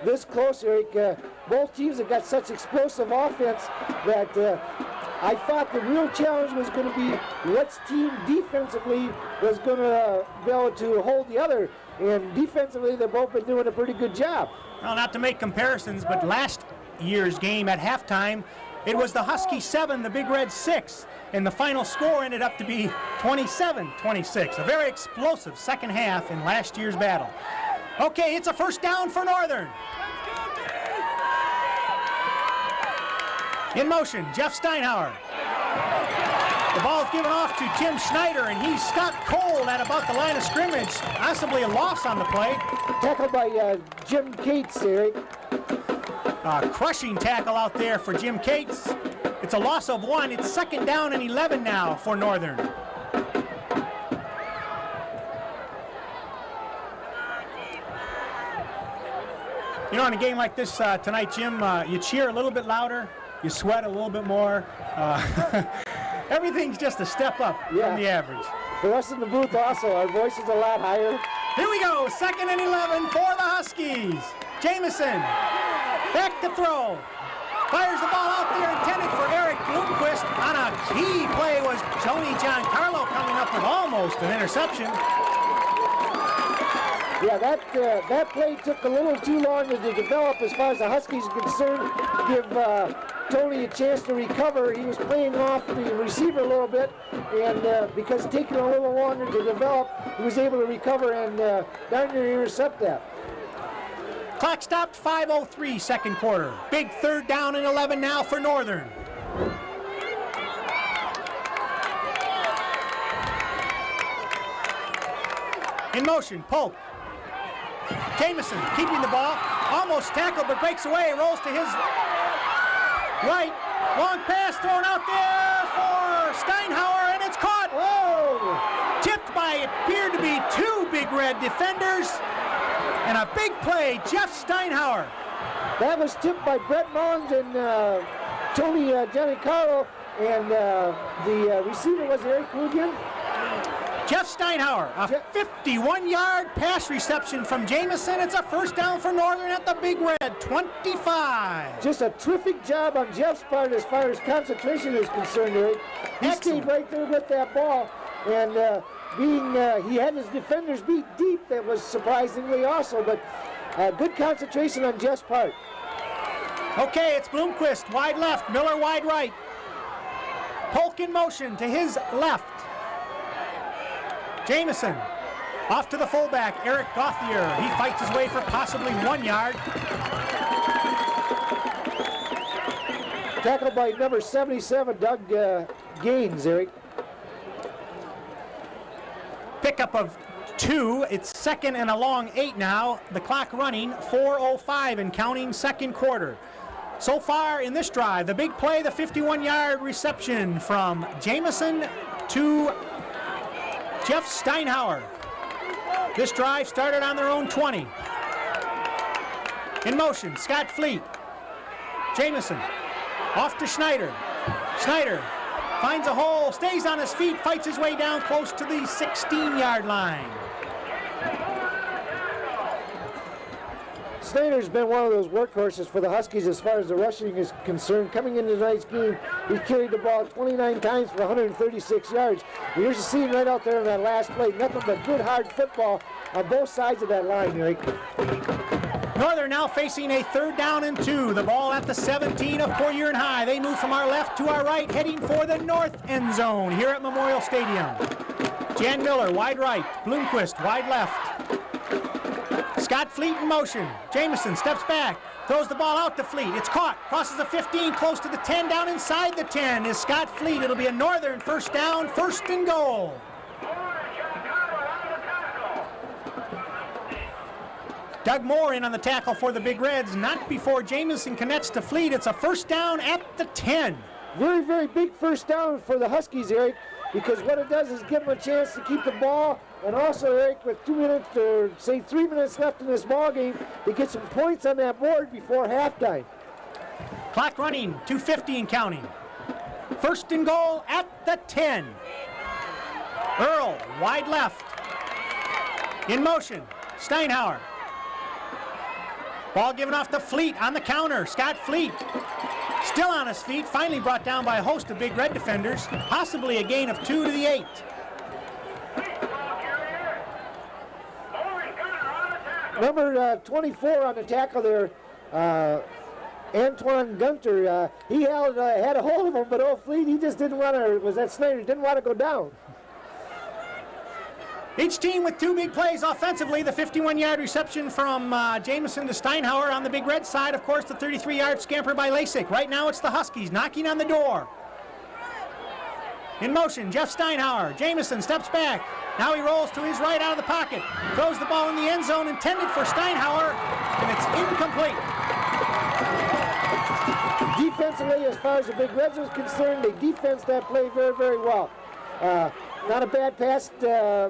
[SPEAKER 2] this close, Eric. Both teams have got such explosive offense that I thought the real challenge was going to be which team defensively was going to be able to hold the other. And defensively, they've both been doing a pretty good job.
[SPEAKER 1] Well, not to make comparisons, but last year's game at halftime, it was the Huskies 7, the Big Reds 6, and the final score ended up to be 27-26. A very explosive second half in last year's battle. Okay, it's a first down for Northern. In motion, Jeff Steinhauer. The ball's given off to Tim Schneider, and he's stopped cold at about the line of scrimmage. Possibly a loss on the play.
[SPEAKER 2] Tackled by Jim Cates, Eric.
[SPEAKER 1] Crushing tackle out there for Jim Cates. It's a loss of 1. It's second down and 11 now for Northern. You know, in a game like this tonight, Jim, you cheer a little bit louder, you sweat a little bit more. Everything's just a step up from the average.
[SPEAKER 2] For us in the booth also, our voice is a lot higher.
[SPEAKER 1] Here we go, second and 11 for the Huskies. Jamison, back to throw. Fires the ball out there intended for Eric Bloomquist. On a key play was Tony Giancarlo coming up with almost an interception.
[SPEAKER 2] Yeah, that play took a little too long to develop as far as the Huskies are concerned. Give Tony a chance to recover. He was playing off the receiver a little bit, and because taking a little longer to develop, he was able to recover and down there intercept that.
[SPEAKER 1] Clock stopped, 5:03 second quarter. Big third down and 11 now for Northern. In motion, Polk. Jamison keeping the ball, almost tackled but breaks away, rolls to his right. Long pass thrown out there for Steinhauer, and it's caught.
[SPEAKER 2] Whoa!
[SPEAKER 1] Tipped by, it appeared to be 2 Big Red defenders. And a big play, Jeff Steinhauer.
[SPEAKER 2] That was tipped by Brett Mullins and Tony Giancarlo, and the receiver was Eric Klugian.
[SPEAKER 1] Jeff Steinhauer, a 51-yard pass reception from Jamison. It's a first down for Northern at the Big Red, 25.
[SPEAKER 2] Just a terrific job on Jeff's part as far as concentration is concerned, Eric. He stayed right there with that ball, and he had his defenders beat deep. That was surprisingly also, but good concentration on Jeff's part.
[SPEAKER 1] Okay, it's Bloomquist, wide left, Miller wide right. Polk in motion to his left. Jamison off to the fullback, Eric Gauthier. He fights his way for possibly 1 yard.
[SPEAKER 2] Tackled by number 77, Doug Gaines, Eric.
[SPEAKER 1] Pickup of 2. It's second and a long 8 now. The clock running, 4:05 and counting second quarter. So far in this drive, the big play, the 51-yard reception from Jamison to Jeff Steinhauer. This drive started on their own 20. In motion, Scott Fleet. Jamison off to Schneider. Schneider finds a hole, stays on his feet, fights his way down close to the 16-yard line.
[SPEAKER 2] Snyder's been one of those workhorses for the Huskies as far as the rushing is concerned. Coming into tonight's game, he carried the ball 29 times for 136 yards. And here's the scene right out there in that last play. Nothing but good, hard football on both sides of that line, Eric.
[SPEAKER 1] Northern now facing a third down and 2. The ball at the 17 of Poyer High. They move from our left to our right, heading for the north end zone here at Memorial Stadium. Jan Miller, wide right. Bloomquist, wide left. Scott Fleet in motion. Jamison steps back, throws the ball out to Fleet. It's caught, crosses the 15, close to the 10, down inside the 10 is Scott Fleet. It'll be a Northern first down, first and goal. Doug Moore in on the tackle for the Big Reds, not before Jamison connects to Fleet. It's a first down at the 10.
[SPEAKER 2] Very, very big first down for the Huskies, Eric, because what it does is give them a chance to keep the ball, and also, Eric, with 2 minutes or say 3 minutes left in this ball game, to get some points on that board before halftime.
[SPEAKER 1] Clock running, 2:50 and counting. First and goal at the 10. Earl, wide left. In motion, Steinhauer. Ball given off to Fleet on the counter. Scott Fleet still on his feet, finally brought down by a host of Big Red defenders, possibly a gain of 2 to the 8.
[SPEAKER 2] Number 24 on the tackle there, Antoine Gunter, he had a hold of him, but O'Fleet, he just didn't want to, was that Snyder, didn't want to go down.
[SPEAKER 1] Each team with two big plays offensively. The 51-yard reception from Jamison to Steinhauer. On the Big Red side, of course, the 33-yard scamper by Lasik. Right now it's the Huskies knocking on the door. In motion, Jeff Steinhauer. Jamison steps back. Now he rolls to his right out of the pocket. Throws the ball in the end zone intended for Steinhauer, and it's incomplete.
[SPEAKER 2] Defensively, as far as the Big Reds is concerned, they defense that play very, very well. Not a bad pass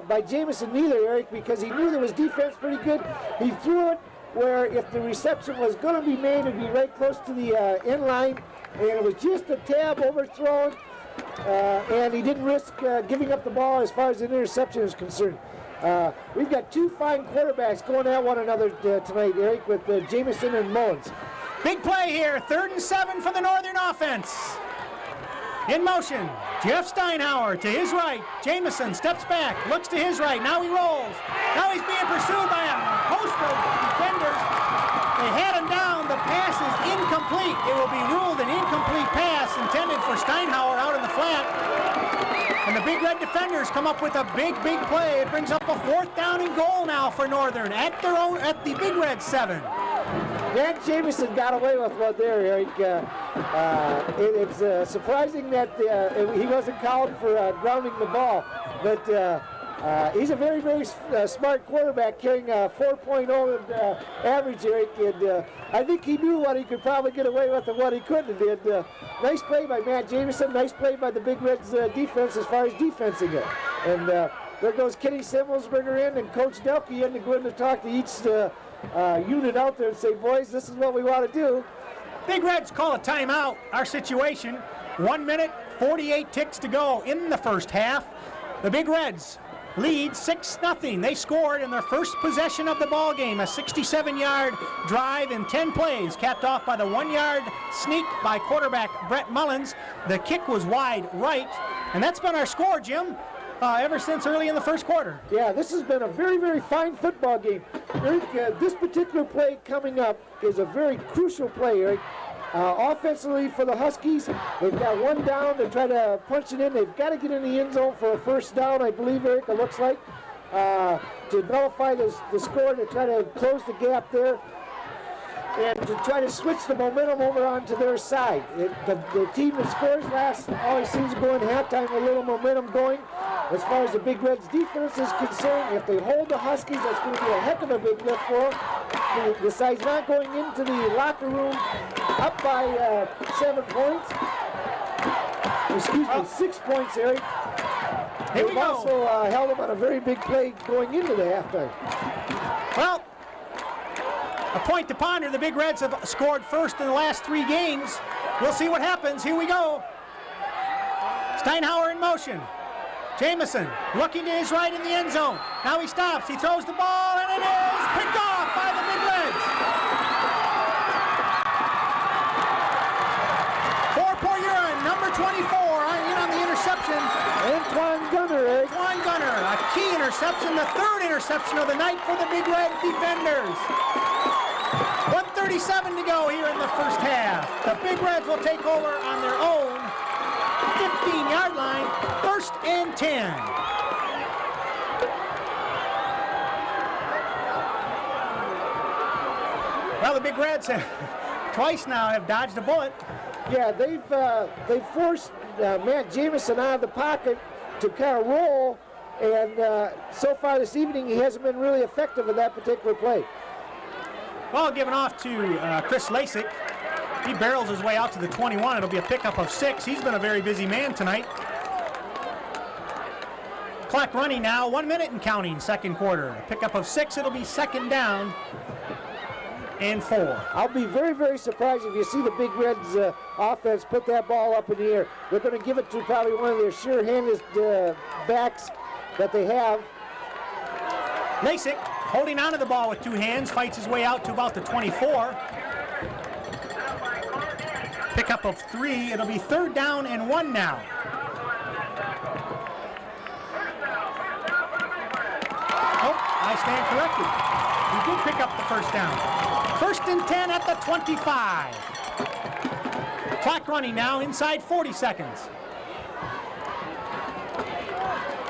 [SPEAKER 2] by Jamison neither, Eric, because he knew there was defense pretty good. He threw it where if the reception was going to be made, it would be right close to the end line, and it was just a tad overthrown, and he didn't risk giving up the ball as far as an interception is concerned. We've got two fine quarterbacks going at one another tonight, Eric, with Jamison and Mullins.
[SPEAKER 1] Big play here, 3rd and 7 for the Northern offense. In motion, Jeff Steinhauer to his right. Jamison steps back, looks to his right. Now he rolls. Now he's being pursued by a host of defenders. They had him down. The pass is incomplete. It will be ruled an incomplete pass intended for Steinhauer out in the flat. And the Big Red defenders come up with a big, big play. It brings up a 4th down and goal now for Northern at the Big Red 7.
[SPEAKER 2] Matt Jamison got away with one there, Eric. It's surprising that he wasn't called for grounding the ball, but he's a very, very smart quarterback carrying a 4.0 average, Eric, and I think he knew what he could probably get away with and what he couldn't. And nice play by Matt Jamison, nice play by the Big Reds defense as far as defensing it. And there goes Kenny Simmelsberger in and Coach Delkey in to go in to talk to each unit out there and say, boys, this is what we want to do.
[SPEAKER 1] Big Reds call a timeout. Our situation, 1 minute, 48 ticks to go in the first half. The Big Reds lead 6-0. They scored in their first possession of the ball game, a 67-yard drive in 10 plays, capped off by the 1-yard sneak by quarterback Brett Mullins. The kick was wide right, and that's been our score, Jim. Ever since early in the first quarter.
[SPEAKER 2] Yeah, this has been a very, very fine football game. Eric, this particular play coming up is a very crucial play, Eric. Offensively for the Huskies, they've got one down to try to punch it in. They've got to get in the end zone for a first down, I believe, Eric, it looks like, to nullify the score, to try to close the gap there, and to try to switch the momentum over onto their side. The team that scores last always seems to go in halftime with a little momentum going. As far as the Big Reds defense is concerned, if they hold the Huskies, that's going to be a heck of a big lift for them. The side's not going into the locker room up by 7 points. Excuse me, 6 points, Eric. They've also held them on a very big play going into the halftime.
[SPEAKER 1] Well, a point to ponder. The Big Reds have scored first in the last 3 games. We'll see what happens. Here we go. Steinhauer in motion. Jamison looking to his right in the end zone. Now he stops. He throws the ball, and it is picked off by the Big Reds. For Poyurin, number 24, in on the interception.
[SPEAKER 2] Antoine Gunter,
[SPEAKER 1] Antoine Gunter, a key interception, the 3rd interception of the night for the Big Red defenders. 1:37 to go here in the first half. The Big Reds will take over on their own 15-yard line, 1st and 10. Well, the Big Reds twice now have dodged a bullet.
[SPEAKER 2] Yeah, they've forced Matt Jamison out of the pocket to kind of roll, and so far this evening he hasn't been really effective in that particular play.
[SPEAKER 1] Ball given off to Chris Lasik. He barrels his way out to the 21. It'll be a pickup of 6. He's been a very busy man tonight. Clock running now, 1 minute and counting, second quarter. A pickup of 6. It'll be 2nd down and 4.
[SPEAKER 2] I'll be very, very surprised if you see the Big Reds offense put that ball up in the air. They're going to give it to probably one of their sure-handed backs that they have.
[SPEAKER 1] Lasik holding onto the ball with 2 hands, fights his way out to about the 24. Pickup of 3. It'll be 3rd down and 1 now. Oh, I stand corrected. He did pick up the first down. 1st and 10 at the 25. Clock running now inside 40 seconds.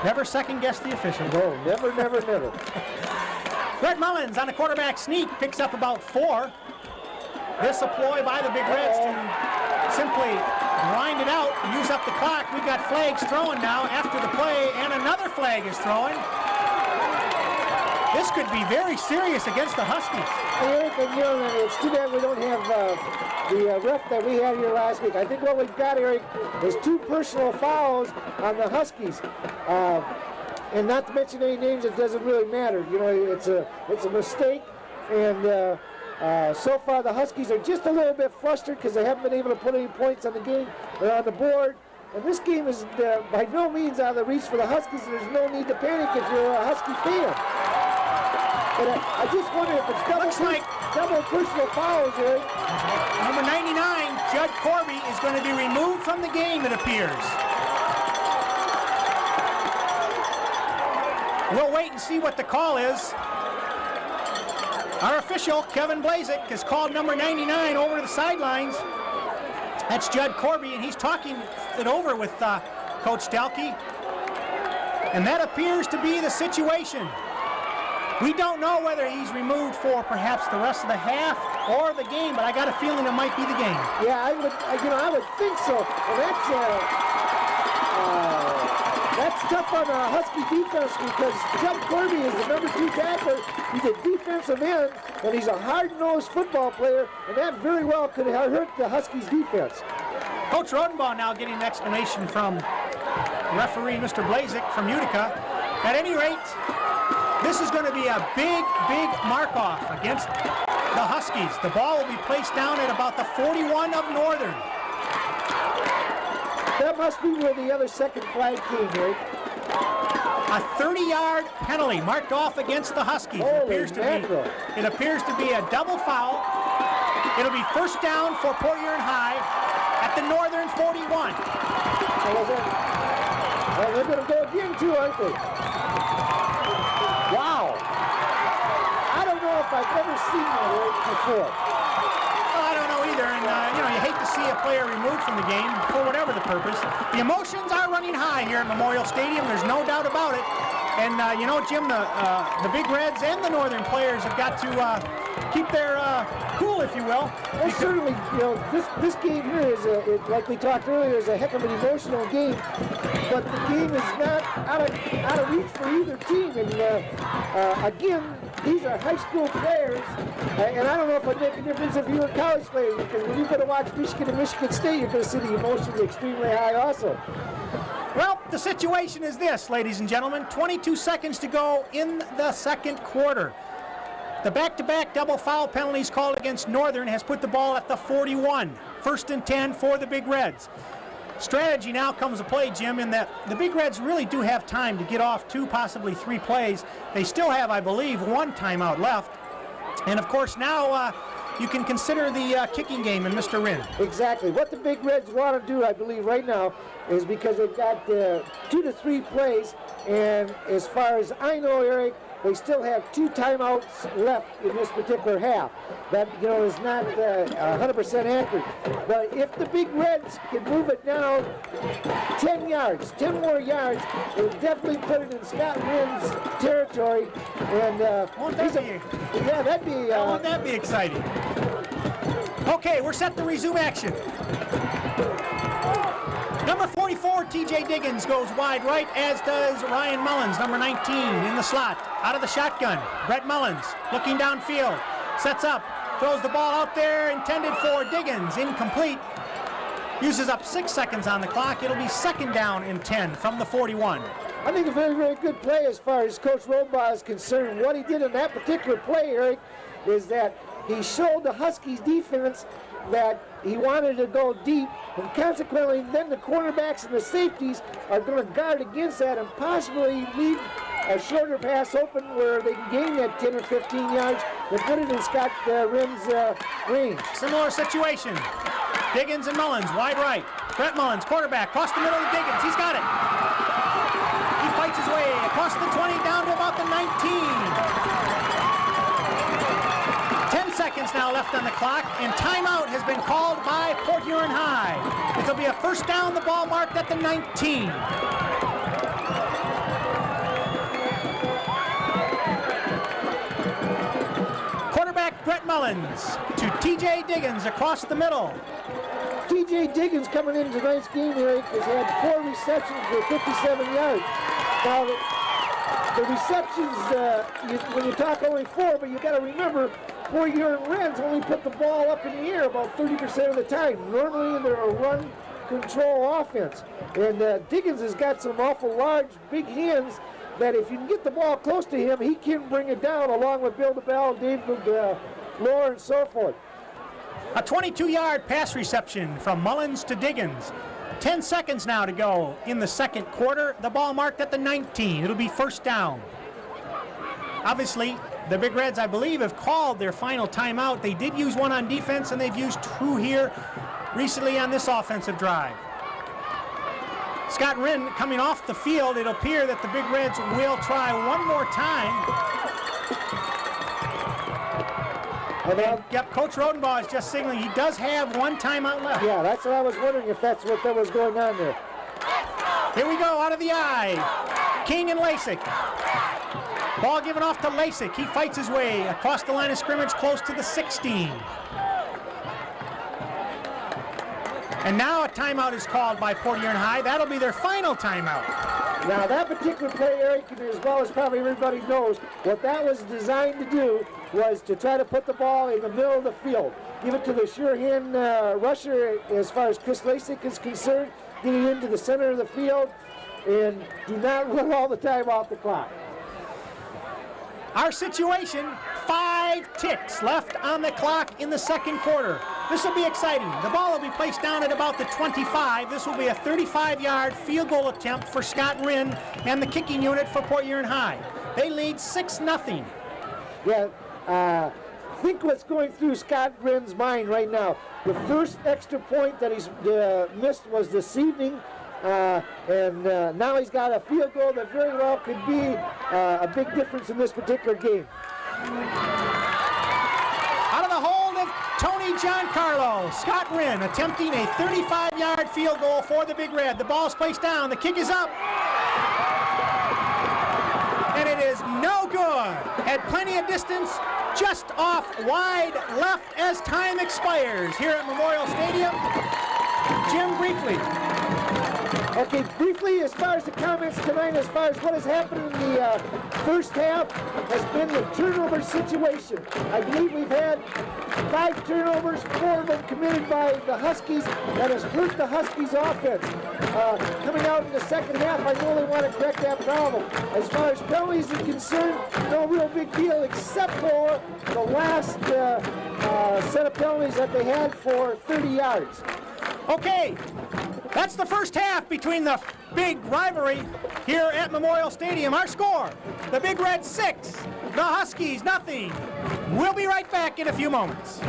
[SPEAKER 1] Never second guess the official.
[SPEAKER 2] No, never, never, never.
[SPEAKER 1] Brett Mullins on a quarterback sneak picks up about 4. This a ploy by the Big Reds to simply grind it out and use up the clock. We've got flags throwing now after the play, and another flag is throwing. This could be very serious against the Huskies.
[SPEAKER 2] Eric, and you know, it's too bad we don't have the ref that we had here last week. I think what we've got, Eric, is 2 personal fouls on the Huskies. And not to mention any names, it doesn't really matter. You know, it's a mistake, and so far the Huskies are just a little bit flustered because they haven't been able to put any points on the game or on the board. And this game is by no means out of the reach for the Huskies. There's no need to panic if you're a Husky fan. But I just wonder if it's double personal fouls, Eric.
[SPEAKER 1] Number 99, Judd Corby, is going to be removed from the game, it appears. We'll wait and see what the call is. Our official, Kevin Blazik, has called number 99 over to the sidelines. That's Judd Corby, and he's talking it over with Coach Stelke. And that appears to be the situation. We don't know whether he's removed for perhaps the rest of the half or the game, but I got a feeling it might be the game.
[SPEAKER 2] Yeah, I would think so. And that's tough on a Husky defense because Judd Corby is the number 2 tackler. He's a defensive end, and he's a hard-nosed football player, and that very well could have hurt the Huskies' defense.
[SPEAKER 1] Coach Rodenbaugh now getting an explanation from referee Mr. Blazik from Utica. At any rate, this is going to be a big, big mark-off against the Huskies. The ball will be placed down at about the 41 of Northern.
[SPEAKER 2] That must be where the other second flag came, right?
[SPEAKER 1] A 30-yard penalty marked off against the Huskies. It appears to be a double foul. It'll be 1st down for Port Huron High at the Northern 41.
[SPEAKER 2] Well, they're going to go again, too, aren't they? Wow. I don't know if I've ever seen that before.
[SPEAKER 1] Well, I don't know either, and you hate to see a player removed from the game for whatever the purpose. The emotions are running high here at Memorial Stadium. There's no doubt about it. And Jim, the Big Reds and the Northern players have got to keep their cool, if you will.
[SPEAKER 2] Well, certainly, this game here is like we talked earlier, is a heck of an emotional game. But the game is not out of reach for either team. And again, these are high school players, and I don't know if it makes a difference if you're college players, because when you go to watch Michigan and Michigan State, you're going to see the emotions extremely high also.
[SPEAKER 1] Well, the situation is this, ladies and gentlemen. 22 seconds to go in the second quarter. The back-to-back double foul penalties called against Northern has put the ball at the 41. 1st and 10 for the Big Reds. Strategy now comes to play, Jim, in that the Big Reds really do have time to get off 2, possibly 3 plays. They still have, I believe, 1 timeout left. And, of course, now you can consider the kicking game in Mr. Wynn.
[SPEAKER 2] Exactly. What the Big Reds want to do, I believe, right now is because they've got 2 to 3 plays, and as far as I know, Eric, they still have 2 timeouts left in this particular half. That, is not 100% accurate. But if the Big Reds can move it down 10 yards, 10 more yards, it'll definitely put it in Scott Wynn's territory. And
[SPEAKER 1] won't that be
[SPEAKER 2] exciting?
[SPEAKER 1] Okay, we're set to resume action. Number 44, TJ Diggins, goes wide right, as does Ryan Mullins, number 19, in the slot. Out of the shotgun, Brett Mullins looking downfield, sets up, throws the ball out there, intended for Diggins, incomplete. Uses up 6 seconds on the clock. It'll be 2nd down and 10 from the 41.
[SPEAKER 2] I think a very, very good play as far as Coach Rodenbaugh is concerned. What he did in that particular play, Eric, is that he showed the Huskies defense that he wanted to go deep, and consequently then the cornerbacks and the safeties are going to guard against that and possibly leave a shorter pass open where they can gain that 10 or 15 yards and put it in Scott Wynn's range.
[SPEAKER 1] Similar situation. Diggins and Mullins, wide right. Brett Mullins, quarterback, across the middle of Diggins. He's got it. He fights his way across the 20 down to about the 19. left on the clock, and timeout has been called by Port Huron High. It'll be a first down, the ball marked at the 19. Quarterback Brett Mullins to T.J. Diggins across the middle.
[SPEAKER 2] T.J. Diggins coming into tonight's game here has had 4 receptions for 57 yards. Now, the receptions, when you talk only 4, but you got to remember, Port Huron Reds only put the ball up in the air about 30% of the time. Normally, they're a run control offense. And Diggins has got some awful large, big hands that if you can get the ball close to him, he can bring it down along with Bill DeBell, David Lohr, and so forth.
[SPEAKER 1] A 22-yard pass reception from Mullins to Diggins. 10 seconds now to go in the second quarter. The ball marked at the 19. It'll be first down. Obviously, the Big Reds, I believe, have called their final timeout. They did use one on defense, and they've used 2 here recently on this offensive drive. Scott Wren coming off the field. It'll appear that the Big Reds will try one more time. And, yep, Coach Rodenbaugh is just signaling he does have 1 timeout left.
[SPEAKER 2] Yeah, that's what I was wondering, if that's what that was going on there.
[SPEAKER 1] Here we go, out of the eye. King and Lasik. Ball given off to Lasik. He fights his way across the line of scrimmage close to the 16. And now a timeout is called by Port Huron High. That'll be their final timeout.
[SPEAKER 2] Now that particular play, Eric, as well as probably everybody knows, what that was designed to do was to try to put the ball in the middle of the field. Give it to the sure hand rusher as far as Chris Lasik is concerned, get it into the center of the field, and do not run all the time off the clock.
[SPEAKER 1] Our situation, 5 ticks left on the clock in the second quarter. This will be exciting. The ball will be placed down at about the 25. This will be a 35-yard field goal attempt for Scott Wren and the kicking unit for Port Huron High. They lead 6-0.
[SPEAKER 2] Yeah, think what's going through Scott Wren's mind right now. The first extra point that he's missed was this evening. And now he's got a field goal that very well could be a big difference in this particular game.
[SPEAKER 1] Out of the hold of Tony Giancarlo, Scott Wren attempting a 35-yard field goal for the Big Red. The ball's placed down, the kick is up. And it is no good. Had plenty of distance, just off wide left as time expires here at Memorial Stadium. Jim, briefly.
[SPEAKER 2] Okay, briefly, as far as the comments tonight, as far as what has happened in the first half, has been the turnover situation. I believe we've had 5 turnovers, 4 of them committed by the Huskies. That has hurt the Huskies' offense. Coming out in the second half, I really want to correct that problem. As far as penalties are concerned, no real big deal, except for the last set of penalties that they had for 30 yards.
[SPEAKER 1] Okay, that's the first half between the big rivalry here at Memorial Stadium. Our score, the Big Red 6, the Huskies nothing. We'll be right back in a few moments.